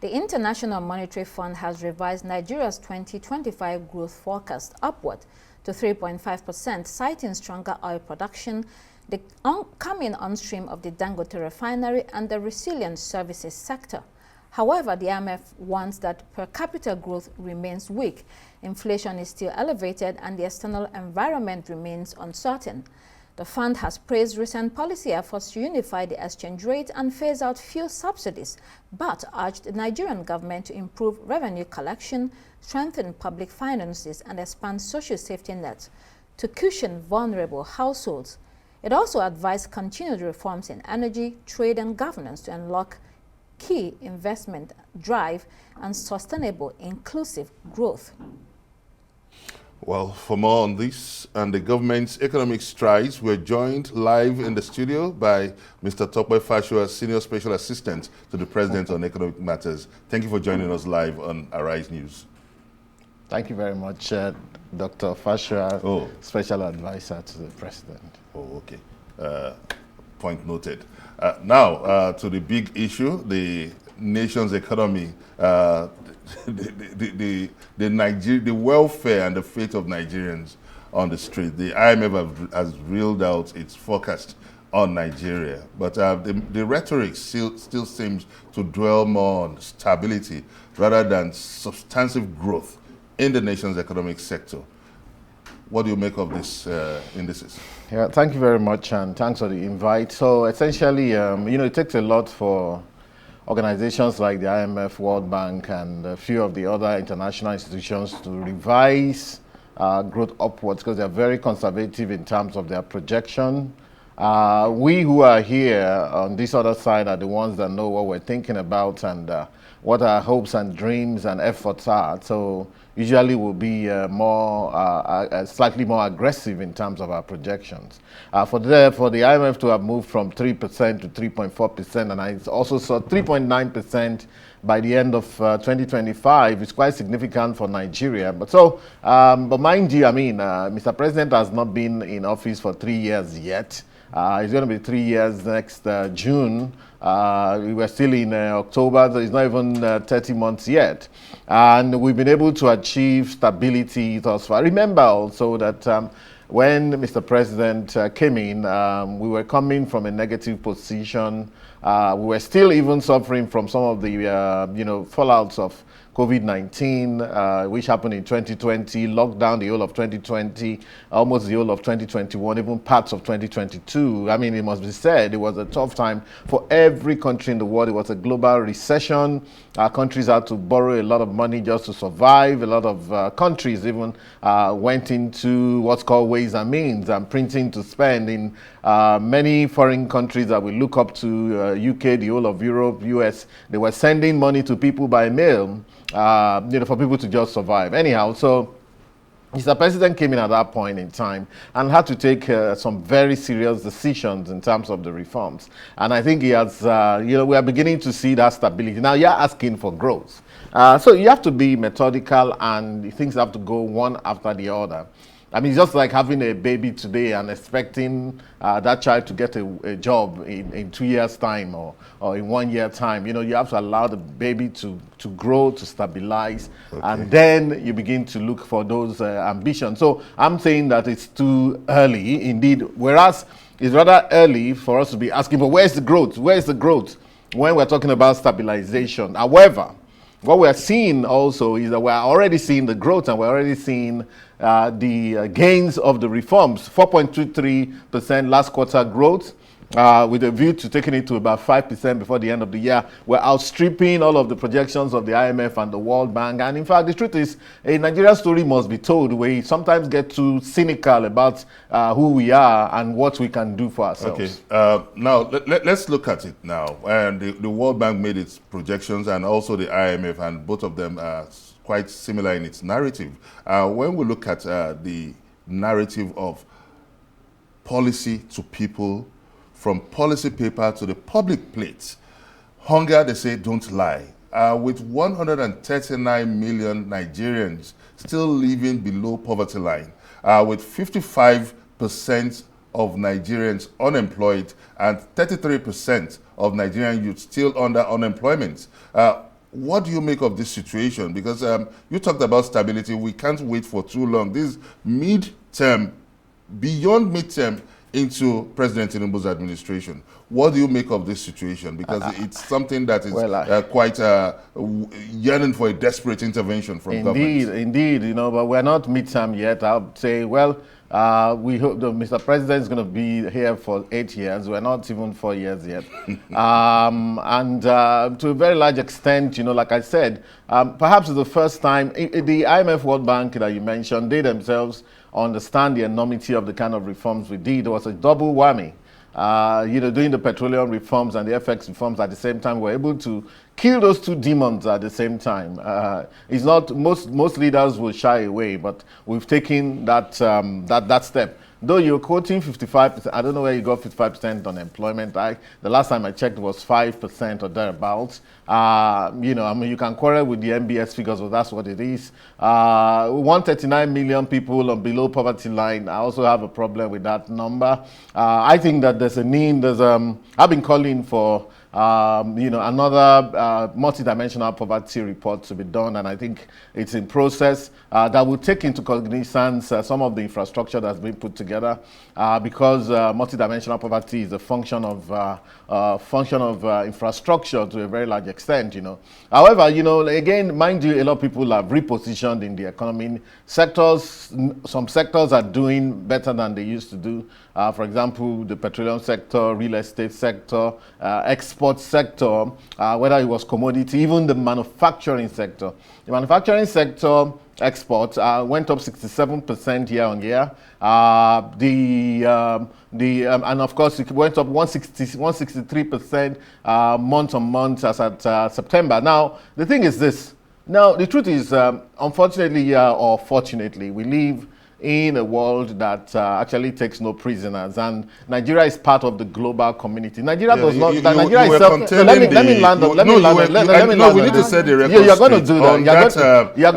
The International Monetary Fund has revised Nigeria's 2025 growth forecast upward to 3.5%, citing stronger oil production, the coming on-stream of the Dangote refinery, and the resilient services sector. However, the IMF warns that per capita growth remains weak, inflation is still elevated, and the external environment remains uncertain. The fund has praised recent policy efforts to unify the exchange rate and phase out fuel subsidies, but urged the Nigerian government to improve revenue collection, strengthen public finances, and expand social safety nets to cushion vulnerable households. It also advised continued reforms in energy, trade, and governance to unlock key investment drive and sustainable inclusive growth. Well, for more on this and the government's economic strides, we're joined live in the studio by Mr. Tope Fashua, Senior Special Assistant to the President on Economic Matters. Thank you for joining us live on Arise News. Thank you very much, Dr. Fashua, Special Advisor to the President. Oh, okay. Point noted. Now, to the big issue, the nation's economy, the welfare and the fate of Nigerians on the street. The IMF has reeled out its forecast on Nigeria, but the rhetoric still seems to dwell more on stability rather than substantive growth in the nation's economic sector. What do you make of this indices? Yeah, thank you very much, and thanks for the invite. So essentially, it takes a lot for organizations like the IMF, World Bank, and a few of the other international institutions to revise growth upwards because they're very conservative in terms of their projection. We who are here on this other side are the ones that know what we're thinking about and what our hopes and dreams and efforts are. So usually we'll be slightly more aggressive in terms of our projections. For the IMF to have moved from 3% to 3.4%, and I also saw 3.9% by the end of 2025, is quite significant for Nigeria. But mind you, Mr. President has not been in office for 3 years yet. It's going to be 3 years next June. We were still in October, so it's not even 30 months yet. And we've been able to achieve stability thus far. Remember also that when Mr. President came in, we were coming from a negative position. We were still even suffering from some of the fallouts of COVID-19, which happened in 2020, lockdown the whole of 2020, almost the whole of 2021, even parts of 2022. It must be said, it was a tough time for every country in the world. It was a global recession. Our countries had to borrow a lot of money just to survive. A lot of countries even went into what's called ways and means and printing to spend in many foreign countries that we look up to, UK, the whole of Europe, US. They were sending money to people by mail. For people to just survive. Anyhow, so Mr. President came in at that point in time and had to take some very serious decisions in terms of the reforms. And I think he has, we are beginning to see that stability. Now you're asking for growth. So you have to be methodical and things have to go one after the other. It's just like having a baby today and expecting that child to get a job in 2 years' time or in 1 year time. You have to allow the baby to grow, to stabilize, and then you begin to look for those ambitions. So I'm saying that it's too early, indeed, whereas it's rather early for us to be asking, but where's the growth? Where's the growth when we're talking about stabilization? However, what we're seeing also is that we're already seeing the growth and we're already seeing the gains of the reforms. 4.23% last quarter growth with a view to taking it to about 5% before the end of the year. We're outstripping all of the projections of the IMF and the World Bank. And in fact, the truth is, a Nigerian story must be told. We sometimes get too cynical about who we are and what we can do for ourselves. Okay, now let's look at it now. And the World Bank made its projections and also the IMF, and both of them are quite similar in its narrative. When we look at the narrative of policy to people, from policy paper to the public plate, hunger, they say, don't lie. With 139 million Nigerians still living below poverty line, with 55% of Nigerians unemployed and 33% of Nigerian youth still under unemployment. what do you make of this situation? Because you talked about stability. We can't wait for too long. This mid-term, beyond mid-term, into President Tinubu's administration. What do you make of this situation? Because it's something that is quite yearning for a desperate intervention from government. Indeed, you know, but we're not midterm yet. I would say, well, we hope that Mr. President is going to be here for 8 years. We're not even 4 years yet. To a very large extent, you know, like I said, perhaps it's the first time, the IMF World Bank that you mentioned, they themselves understand the enormity of the kind of reforms we did. It was a double whammy. You know, doing the petroleum reforms and the FX reforms at the same time, we're able to kill those two demons at the same time. It's not, most leaders will shy away, but we've taken that that step. Though you're quoting 55%, I don't know where you got 55% unemployment. The last time I checked was 5% or thereabouts. You know, I mean, you can quarrel with the MBS figures, but that's what it is. 139 million people on below poverty line. I also have a problem with that number. I think that there's a need. I've been calling for you know, another multidimensional poverty report to be done, and I think it's in process that will take into cognizance some of the infrastructure that's been put together, because multidimensional poverty is a function of infrastructure to a very large extent, you know. However, you know, again, mind you, a lot of people have repositioned in the economy. Some sectors are doing better than they used to do. For example, the petroleum sector, real estate sector, export sector, whether it was commodity, even the manufacturing sector. The manufacturing sector exports went up 67% year on year. And of course it went up 163% month on month as at September. Now, the thing is this. Now, the truth is, unfortunately or fortunately, we live in a world that actually takes no prisoners, and Nigeria is part of the global community. Nigeria does not. Nigeria itself. Let me land on. Let me land on. No, we need to set the record. You're going to do that. You're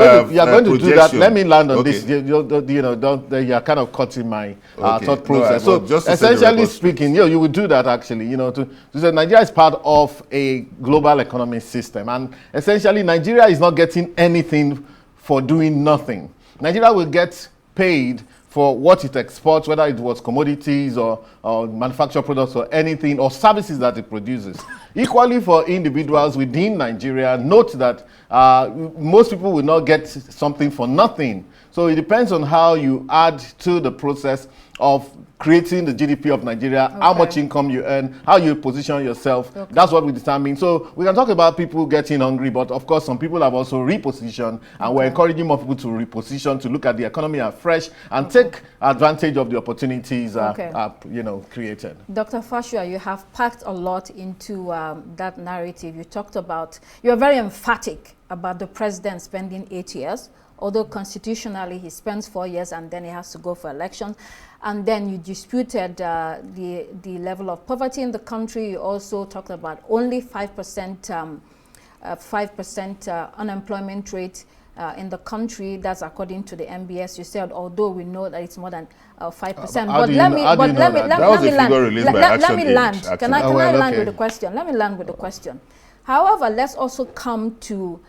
going to do that. Let me land on this. You know, you're kind of cutting my thought process. So essentially speaking, you would do that actually. You know, to say Nigeria is part of a global economic system, and essentially Nigeria is not getting anything for doing nothing. Nigeria will get paid for what it exports, whether it was commodities or manufactured products or anything, or services that it produces. Equally for individuals within Nigeria, note that most people will not get something for nothing. So it depends on how you add to the process of creating the GDP of Nigeria, how much income you earn, how you position yourself. That's what we determine. So we can talk about people getting hungry, but of course some people have also repositioned, and we're encouraging more people to reposition, to look at the economy afresh and take advantage of the opportunities you know, created. Dr. Fausa, you have packed a lot into that narrative. You talked about, you're very emphatic about the president spending 8 years, although constitutionally he spends 4 years and then he has to go for elections. And then you disputed the level of poverty in the country. You also talked about only 5% unemployment rate in the country. That's according to the MBS. You said, although we know that it's more than 5%. But let me land. Can I land with the question? Let me land with the question. However, let's also come to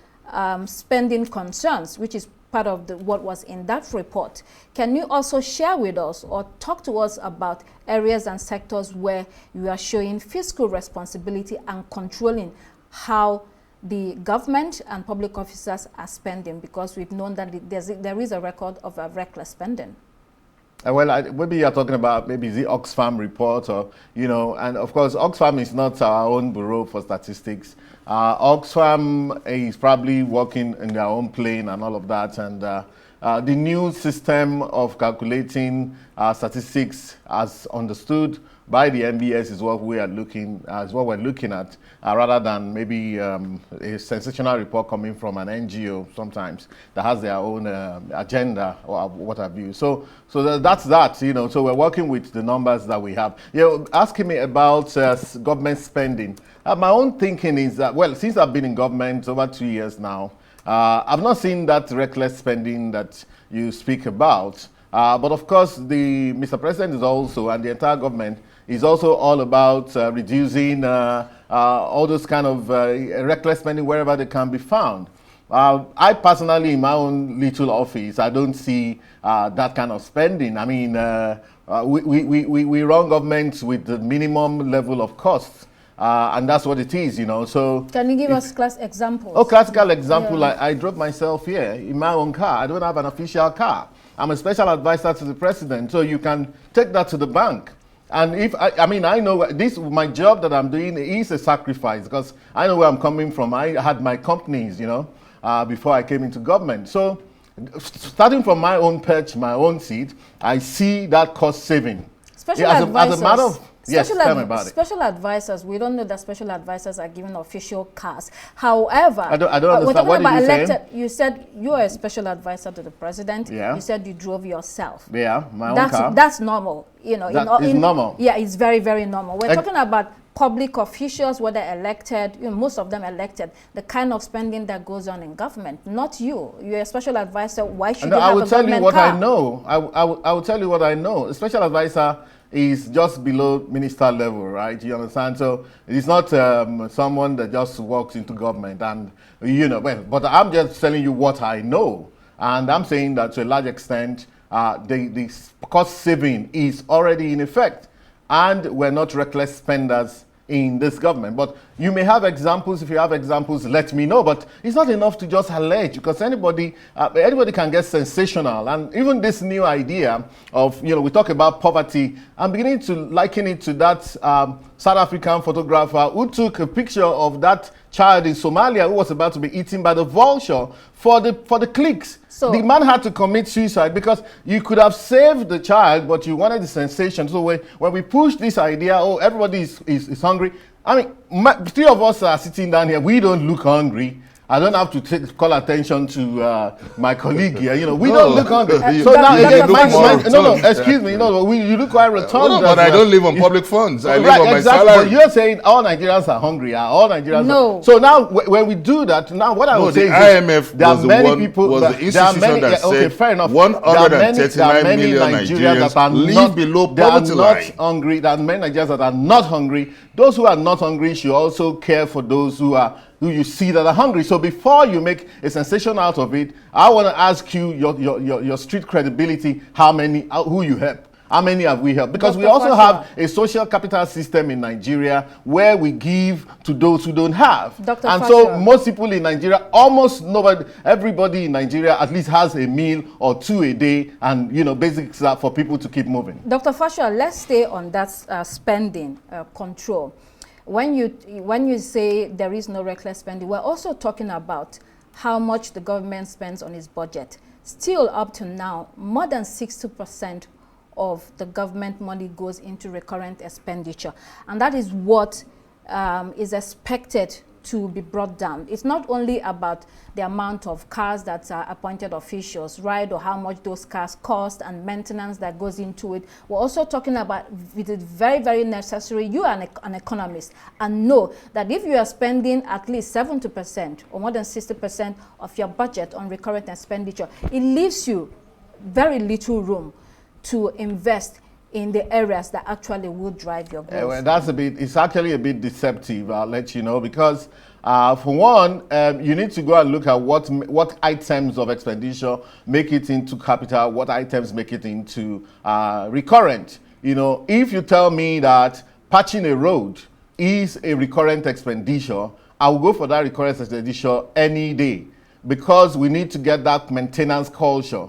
spending concerns, which is part of what was in that report. Can you also share with us or talk to us about areas and sectors where you are showing fiscal responsibility and controlling how the government and public officers are spending? Because we've known that there is a record of reckless spending. Well, maybe you're talking about maybe the Oxfam report, or, you know, and of course Oxfam is not our own bureau for statistics. Oxfam is probably working in their own plane and all of that, and the new system of calculating statistics as understood by the MBS is what we are looking at, rather than maybe a sensational report coming from an NGO sometimes that has their own agenda or what have you. So that's that, you know. So we're working with the numbers that we have. You're asking me about government spending. My own thinking is that, well, since I've been in government over 2 years now, I've not seen that reckless spending that you speak about. But of course, Mr. President is also, and the entire government is also all about reducing all those kind of reckless spending wherever they can be found. I personally, in my own little office, I don't see that kind of spending. I mean, we run governments with the minimum level of costs. And that's what it is, So can you give us class examples? Oh, classical example, yeah. I drove myself here in my own car. I don't have an official car. I'm a special advisor to the president, so you can take that to the bank. And if I know my job that I'm doing is a sacrifice because I know where I'm coming from. I had my companies, before I came into government. So starting from my own perch, my own seat, I see that cost saving. Special advisors. As a matter of yes, tell me about it. Special advisors, we don't know that special advisors are given official cars. However, I don't understand. What did you say? You said you are a special advisor to the president. Yeah. You said you drove yourself. Yeah, my own car. That's normal. That is normal. Yeah, it's very, very normal. We're talking about public officials, whether elected, most of them elected, the kind of spending that goes on in government. Not you. You're a special advisor. Why should you have a government car? I will tell you what I know. I will tell you what I know. A special advisor is just below minister level, right? You understand? So it's not someone that just walks into government and, but I'm just telling you what I know. And I'm saying that to a large extent, the cost saving is already in effect. And we're not reckless spenders in this government. But you may have examples. If you have examples, let me know. But it's not enough to just allege because anybody can get sensational. And even this new idea of, we talk about poverty, I'm beginning to liken it to that South African photographer who took a picture of that child in Somalia who was about to be eaten by the vulture for the clicks. So the man had to commit suicide because you could have saved the child, but you wanted the sensation. So when we push this idea, everybody is hungry. I mean, three of us are sitting down here. We don't look hungry. I don't have to call attention to my colleague here. We don't look hungry. So now, excuse me. You look quite rotund. But I don't live on public funds. I live on my exactly. salary. But you're saying all Nigerians are hungry. All Nigerians. No. So now, when we do that, now what I would say is IMF there are many people. Was the institution that said fair enough. 139 million Nigerians live below poverty line. They are not hungry. There are many Nigerians that are not hungry. Those who are not hungry should also care for those who you see that are hungry. So before you make a sensation out of it, I want to ask you your street credibility, who you help. How many have we helped? Because we also have a social capital system in Nigeria where we give to those who don't have. So most people in Nigeria, almost everybody in Nigeria at least has a meal or two a day and, basics for people to keep moving. Dr. Fausa, let's stay on that spending control. When you say there is no reckless spending, we're also talking about how much the government spends on its budget. Still up to now, more than 60% of the government money goes into recurrent expenditure. And that is what is expected to be brought down. It's not only about the amount of cars that appointed officials ride or how much those cars cost and maintenance that goes into it. We're also talking about it is very, very necessary. You are an economist and know that if you are spending at least 70% or more than 60% of your budget on recurrent expenditure, it leaves you very little room to invest in the areas that actually will drive your growth. It's actually a bit deceptive, I'll let you know, because for one, you need to go and look at what items of expenditure make it into capital, what items make it into recurrent. If you tell me that patching a road is a recurrent expenditure, I will go for that recurrent expenditure any day because we need to get that maintenance culture.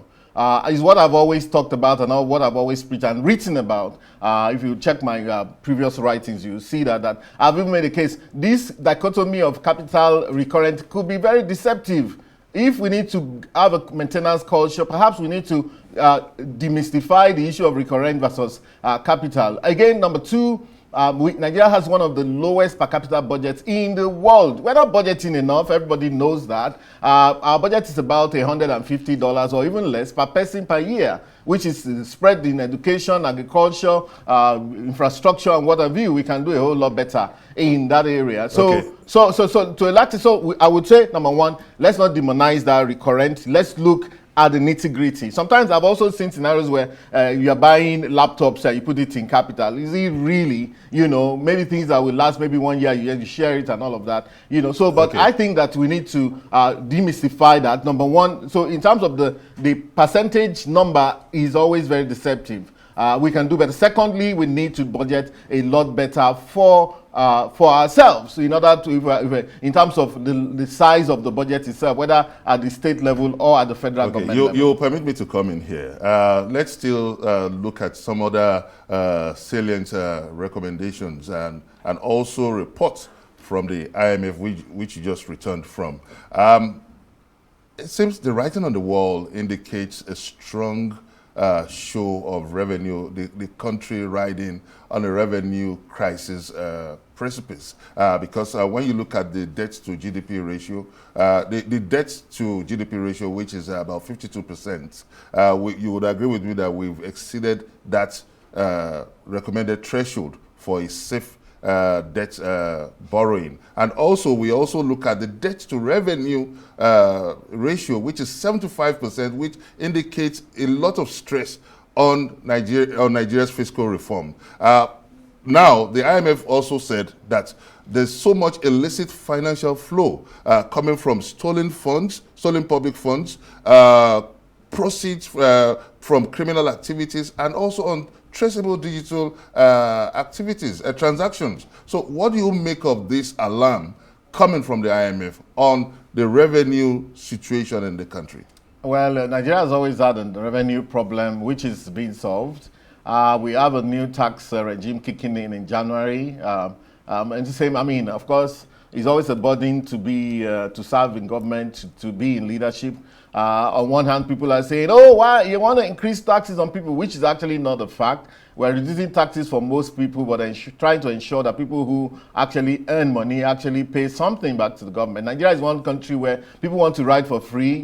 Is what I've always talked about and what I've always preached and written about. If you check my previous writings, you'll see that I've even made a case. This dichotomy of capital recurrent could be very deceptive. If we need to have a maintenance culture, perhaps we need to demystify the issue of recurrent versus capital. Again, number two, Nigeria has one of the lowest per capita budgets in the world. We're not budgeting enough. Everybody knows that. Our budget is about $150 or even less per person per year, which is spread in education, agriculture, infrastructure, and what have you. We can do a whole lot better in that area. So to a large extent, I would say, number one, let's not demonize that recurrent. Let's look at the nitty-gritty. Sometimes I've also seen scenarios where you're buying laptops and you put it in capital. Is it really, maybe things that will last maybe 1 year, you share it and all of that, so, but Okay. I think that we need to demystify that, number one. So in terms of the percentage number is always very deceptive. We can do better. Secondly, we need to budget a lot better for ourselves in order to, in terms of the size of the budget itself, whether at the state level or at the federal government level. You'll permit me to come in here. Let's still look at some other salient recommendations and also reports from the IMF, which you just returned from. It seems the writing on the wall indicates a strong show of revenue, the country riding on a revenue crisis precipice. Because when you look at the debt to GDP ratio, the debt to GDP ratio, which is about 52%, you would agree with me that we've exceeded that recommended threshold for a safe debt borrowing. And also, we also look at the debt to revenue ratio, which is 75%, which indicates a lot of stress on Nigeria's fiscal reform. Now, the IMF also said that there's so much illicit financial flow coming from stolen funds, stolen public funds, proceeds from criminal activities, and on traceable digital activities, transactions. So what do you make of this alarm coming from the IMF on the revenue situation in the country? Well, Nigeria has always had a revenue problem, which is being solved. We have a new tax regime kicking in January. And the same, of course, it's always a burden to be to serve in government, to be in leadership. On one hand, people are saying, oh, why you want to increase taxes on people, which is actually not a fact. We're reducing taxes for most people, but trying to ensure that people who actually earn money actually pay something back to the government. Nigeria is one country where people want to ride for free,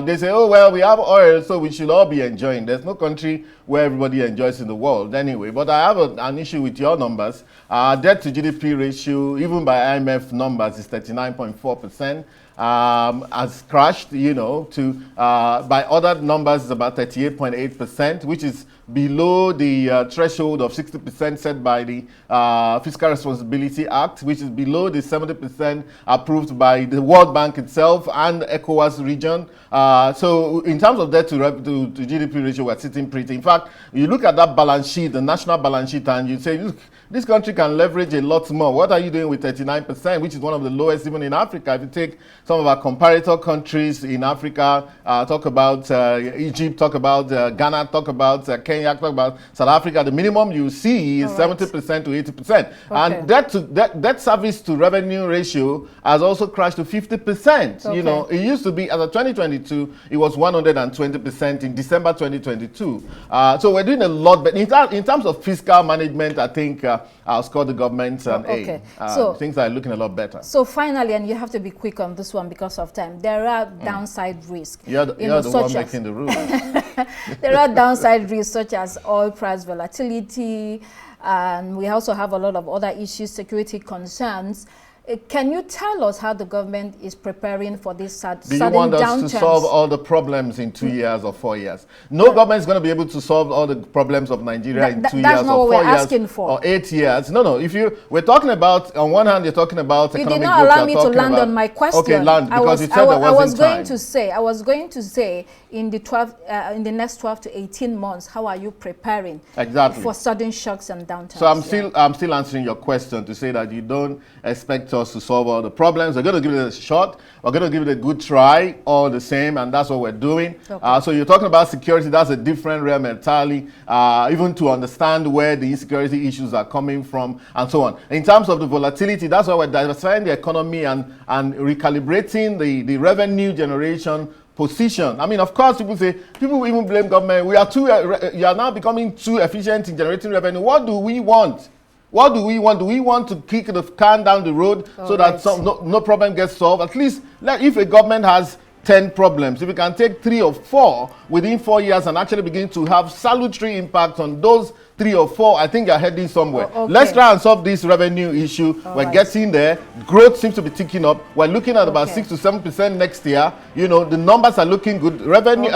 they say, oh, well, we have oil, so we should all be enjoying. There's no country where everybody enjoys in the world anyway. But I have an issue with your numbers. Debt to GDP ratio, even by IMF numbers, is 39.4%. Has crashed, by other numbers, it's about 38.8%, which is below the threshold of 60% set by the Fiscal Responsibility Act, which is below the 70% approved by the World Bank itself and ECOWAS region. So in terms of debt to GDP ratio, we're sitting pretty. In fact, you look at that balance sheet, the national balance sheet, and you say, look, this country can leverage a lot more. What are you doing with 39%, which is one of the lowest even in Africa? If you take some of our comparator countries in Africa, talk about Egypt, talk about Ghana, talk about Kenya, talk about South Africa, the minimum you see is 70% to 80%. Okay. And debt service to revenue ratio has also crashed to 50%. Okay. It used to be, as of 2022, it was 120% in December 2022. So we're doing a lot, but in terms of fiscal management, I think I'll score the government an A. So things are looking a lot better. So finally, and you have to be quick on this one because of time, there are downside risks. You're the one making the rules. There are downside risks such as oil price volatility, and we also have a lot of other issues, security concerns. Can you tell us how the government is preparing for this sudden downturn? Do you want us to solve all the problems in 2 years or 4 years? No government is going to be able to solve all the problems of Nigeria in 2 years or 4 years or 8 years. No. We're talking about, on one hand, you're talking about economic growth. You did not allow me to land on my question. Okay, land, because you said there wasn't time. I was going to say, in the next 12 to 18 months, how are you preparing for sudden shocks and downturns? So I'm still answering your question to say that you don't expect us to solve all the problems. We're going to give it a shot. We're going to give it a good try all the same, and that's what we're doing. Okay. So you're talking about security. That's a different realm entirely, even to understand where the insecurity issues are coming from and so on. In terms of the volatility, that's why we're diversifying the economy and recalibrating the revenue generation position. Of course, people even blame government. You are now becoming too efficient in generating revenue. What do we want? What do we want? Do we want to kick the can down the road so that no problem gets solved? At least, if a government has 10 problems, if we can take 3 or 4 within 4 years and actually begin to have salutary impact on those 3 or 4, I think you're heading somewhere. Okay. Let's try and solve this revenue issue. We're getting there. Growth seems to be ticking up. We're looking at about 6 to 7% next year. You know, the numbers are looking good. Revenue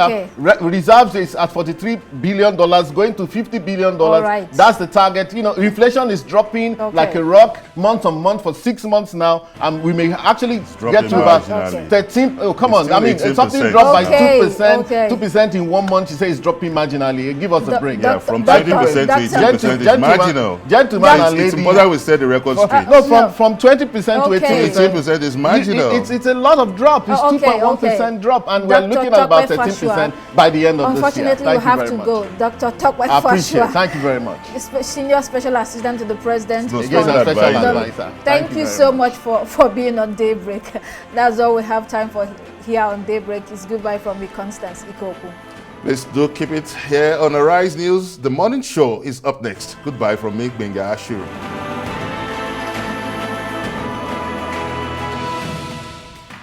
reserves is at $43 billion, going to $50 billion. Right. That's the target. You know, inflation is dropping like a rock month on month for 6 months now, and we may actually get to about 13. Oh, come on! I mean, something dropped by 2%. 2% in 1 month. You say it's dropping marginally. Give us a break. Yeah, from 20% to 18% is marginal. Gentlemen and ladies, it's important we set the record straight. No, from 20% to 18% is marginal. It's a lot of drop. It's 2.1% drop, and we're looking at about 13% by the end of this year. Unfortunately, you have to go. Dr. Tokwe I appreciate it. Thank you very much. Senior Special Assistant to the President. Special advisor. Thank you so much for being on Daybreak. That's all we have time for here on Daybreak. It's goodbye from me, Constance Ikoku. Let's do keep it here on Arise News. The morning show is up next. Goodbye from me, Benga Ashuru.